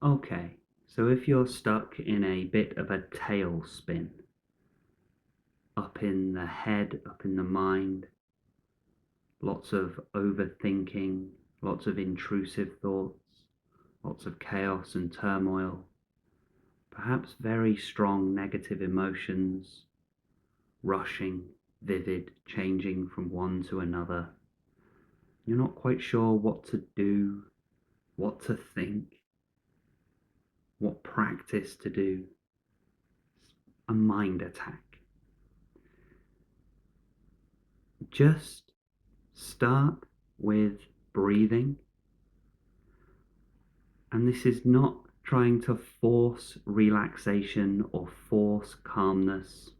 Okay, so if you're stuck in a bit of a tailspin, up in the head, up in the mind, lots of overthinking, lots of intrusive thoughts, lots of chaos and turmoil, perhaps very strong negative emotions, rushing, vivid, changing from one to another. You're not quite sure what to do, what to think, what practice to do. It's a mind attack. Just start with breathing. And this is not trying to force relaxation or force calmness.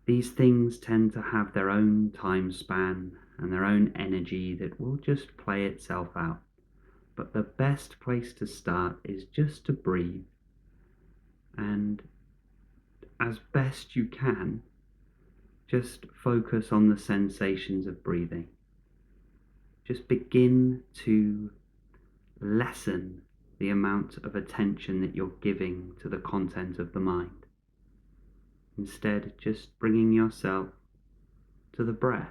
These things tend to have their own time span and their own energy that will just play itself out. But the best place to start is just to breathe, and as best you can, just focus on the sensations of breathing. Just begin to lessen the amount of attention that you're giving to the content of the mind. Instead, just bringing yourself to the breath.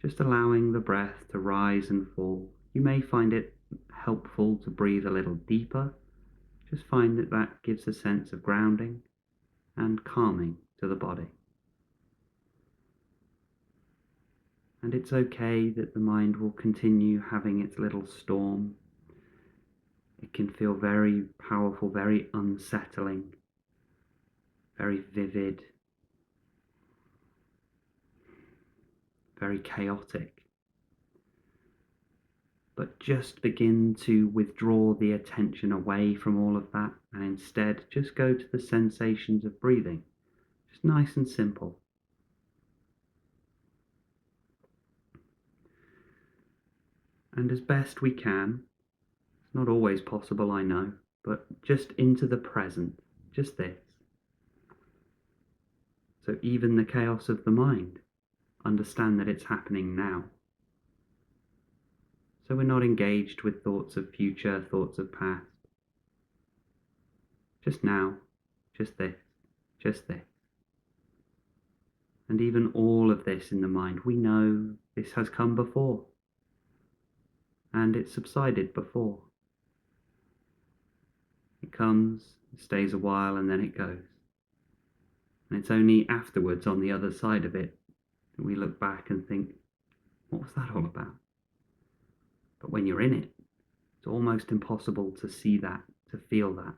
Just allowing the breath to rise and fall. You may find it helpful to breathe a little deeper. Just find that that gives a sense of grounding and calming to the body. And it's okay that the mind will continue having its little storm. It can feel very powerful, very unsettling, very vivid, very chaotic. But just begin to withdraw the attention away from all of that, and instead just go to the sensations of breathing. Just nice and simple. And as best we can, it's not always possible, I know, but just into the present, just this. So even the chaos of the mind, understand that it's happening now. So we're not engaged with thoughts of future, thoughts of past. Just now, just this, just this. And even all of this in the mind, we know this has come before. And it subsided before. It comes, it stays a while, and then it goes. And it's only afterwards, on the other side of it, that we look back and think, what was that all about? But when you're in it, it's almost impossible to see that, to feel that.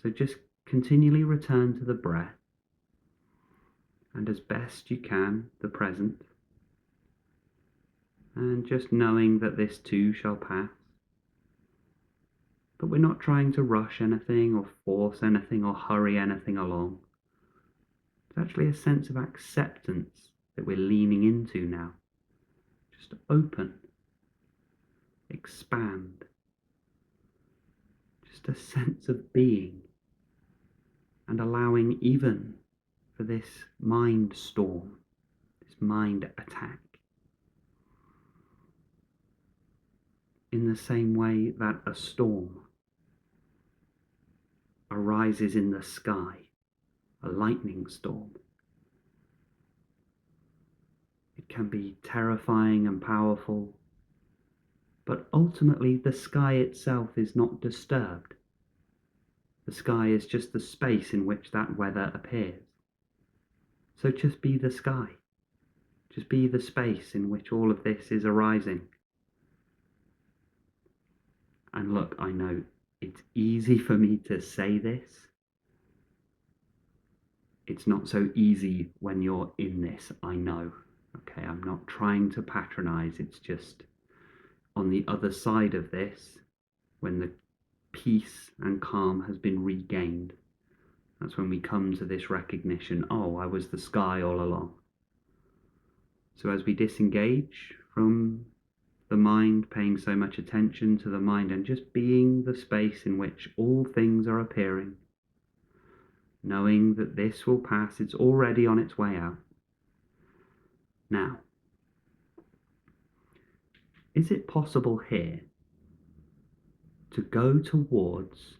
So just continually return to the breath, and as best you can, the present, and just knowing that this too shall pass. But we're not trying to rush anything or force anything or hurry anything along. It's actually a sense of acceptance that we're leaning into now. Just open, expand, just a sense of being, and allowing even for this mind storm, this mind attack. In the same way that a storm arises in the sky, a lightning storm. It can be terrifying and powerful, but ultimately the sky itself is not disturbed. The sky is just the space in which that weather appears. So just be the sky. Just be the space in which all of this is arising. And look, I know it's easy for me to say this. It's not so easy when you're in this, I know. Okay, I'm not trying to patronize. It's just on the other side of this, when the peace and calm has been regained, that's when we come to this recognition, oh, I was the sky all along. So as we disengage from the mind paying so much attention to the mind and just being the space in which all things are appearing, knowing that this will pass, it's already on its way out. Now, is it possible here to go towards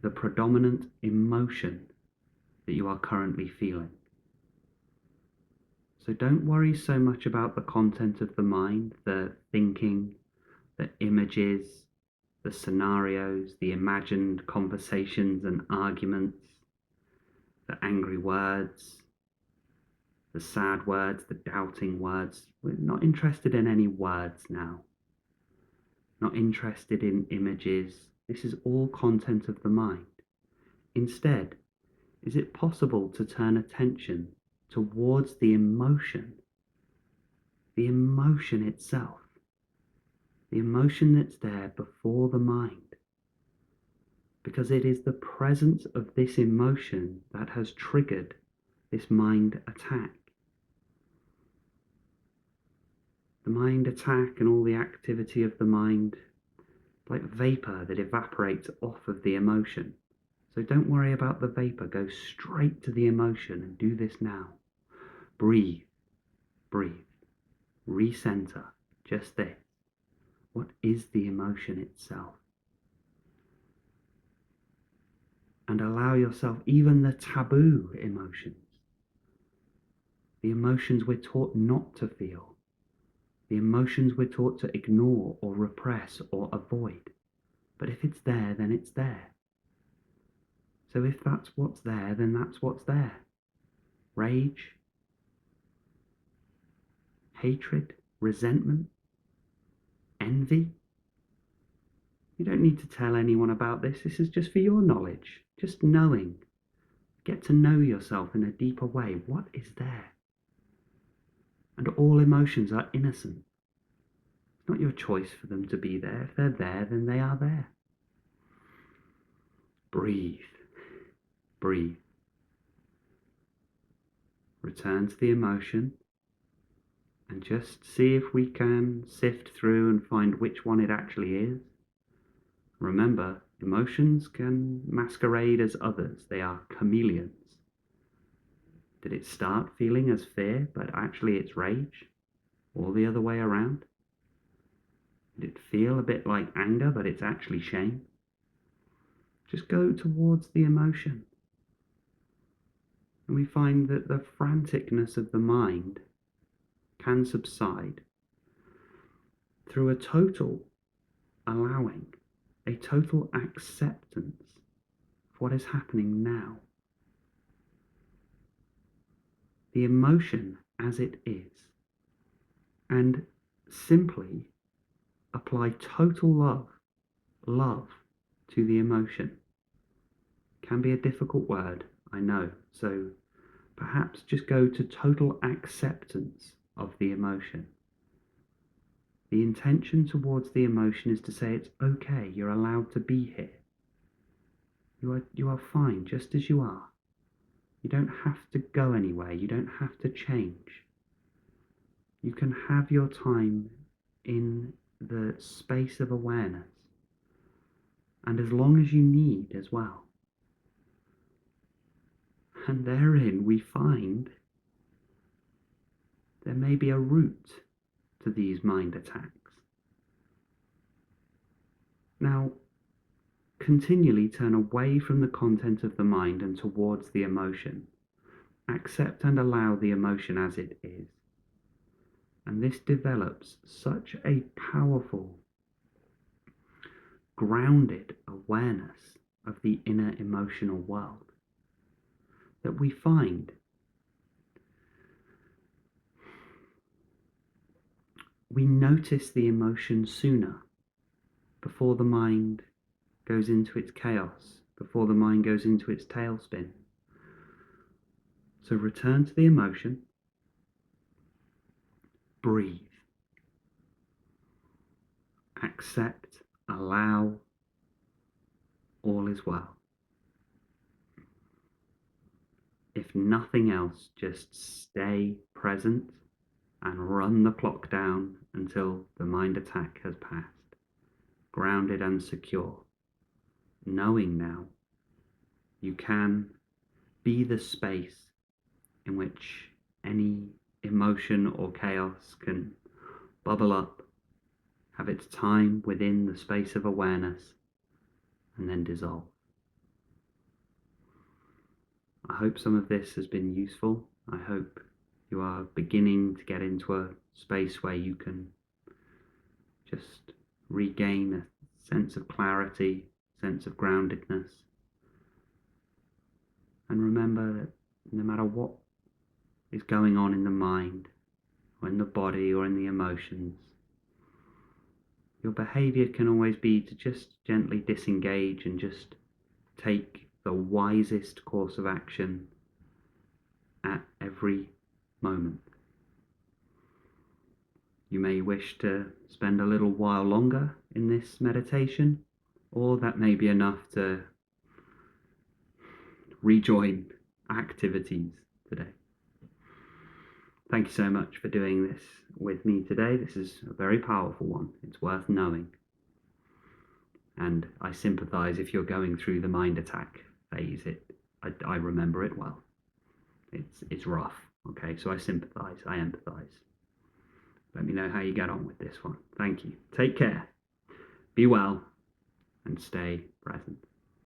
the predominant emotion that you are currently feeling? So don't worry so much about the content of the mind, the thinking, the images, the scenarios, the imagined conversations and arguments, the angry words, the sad words, the doubting words. We're not interested in any words now. Not interested in images. This is all content of the mind. Instead, is it possible to turn attention towards the emotion itself, the emotion that's there before the mind? Because it is the presence of this emotion that has triggered this mind attack. The mind attack and all the activity of the mind, like vapor that evaporates off of the emotion. So don't worry about the vapor. Go straight to the emotion and do this now. Breathe, breathe, recenter, just this. What is the emotion itself? And allow yourself even the taboo emotions, the emotions we're taught not to feel, the emotions we're taught to ignore or repress or avoid. But if it's there, then it's there. So if that's what's there, then that's what's there. Rage, hatred, resentment, envy. You don't need to tell anyone about this. This is just for your knowledge. Just knowing. Get to know yourself in a deeper way. What is there? And all emotions are innocent. It's not your choice for them to be there. If they're there, then they are there. Breathe. Breathe. Return to the emotion and just see if we can sift through and find which one it actually is. Remember, emotions can masquerade as others. They are chameleons. Did it start feeling as fear, but actually it's rage? Or the other way around? Did it feel a bit like anger, but it's actually shame? Just go towards the emotion. And we find that the franticness of the mind can subside through a total allowing, a total acceptance of what is happening now. The emotion as it is, and simply apply total love to the emotion. Can be a difficult word, I know, so perhaps just go to total acceptance of the emotion. The intention towards the emotion is to say it's okay, you're allowed to be here. You are fine just as you are. You don't have to go anywhere, you don't have to change. You can have your time in the space of awareness, and as long as you need as well. And therein we find there may be a root to these mind attacks. Now, continually turn away from the content of the mind and towards the emotion. Accept and allow the emotion as it is. And this develops such a powerful, grounded awareness of the inner emotional world that we find we notice the emotion sooner, before the mind goes into its chaos, before the mind goes into its tailspin. So return to the emotion, breathe, accept, allow, all is well. If nothing else, just stay present and run the clock down until the mind attack has passed, grounded and secure, knowing now you can be the space in which any emotion or chaos can bubble up have its time within the space of awareness, and then dissolve. I hope some of this has been useful. I hope you are beginning to get into a space where you can just regain a sense of clarity, sense of groundedness. And remember that no matter what is going on in the mind, or in the body, or in the emotions, your behavior can always be to just gently disengage and just take the wisest course of action at every moment. You may wish to spend a little while longer in this meditation, or that may be enough to rejoin activities today. Thank you so much for doing this with me today. This is a very powerful one. It's worth knowing. And I sympathize if you're going through the mind attack phase. I remember it well. It's rough. Okay, so I sympathize. I empathize. Let me know how you get on with this one. Thank you. Take care. Be well and stay present.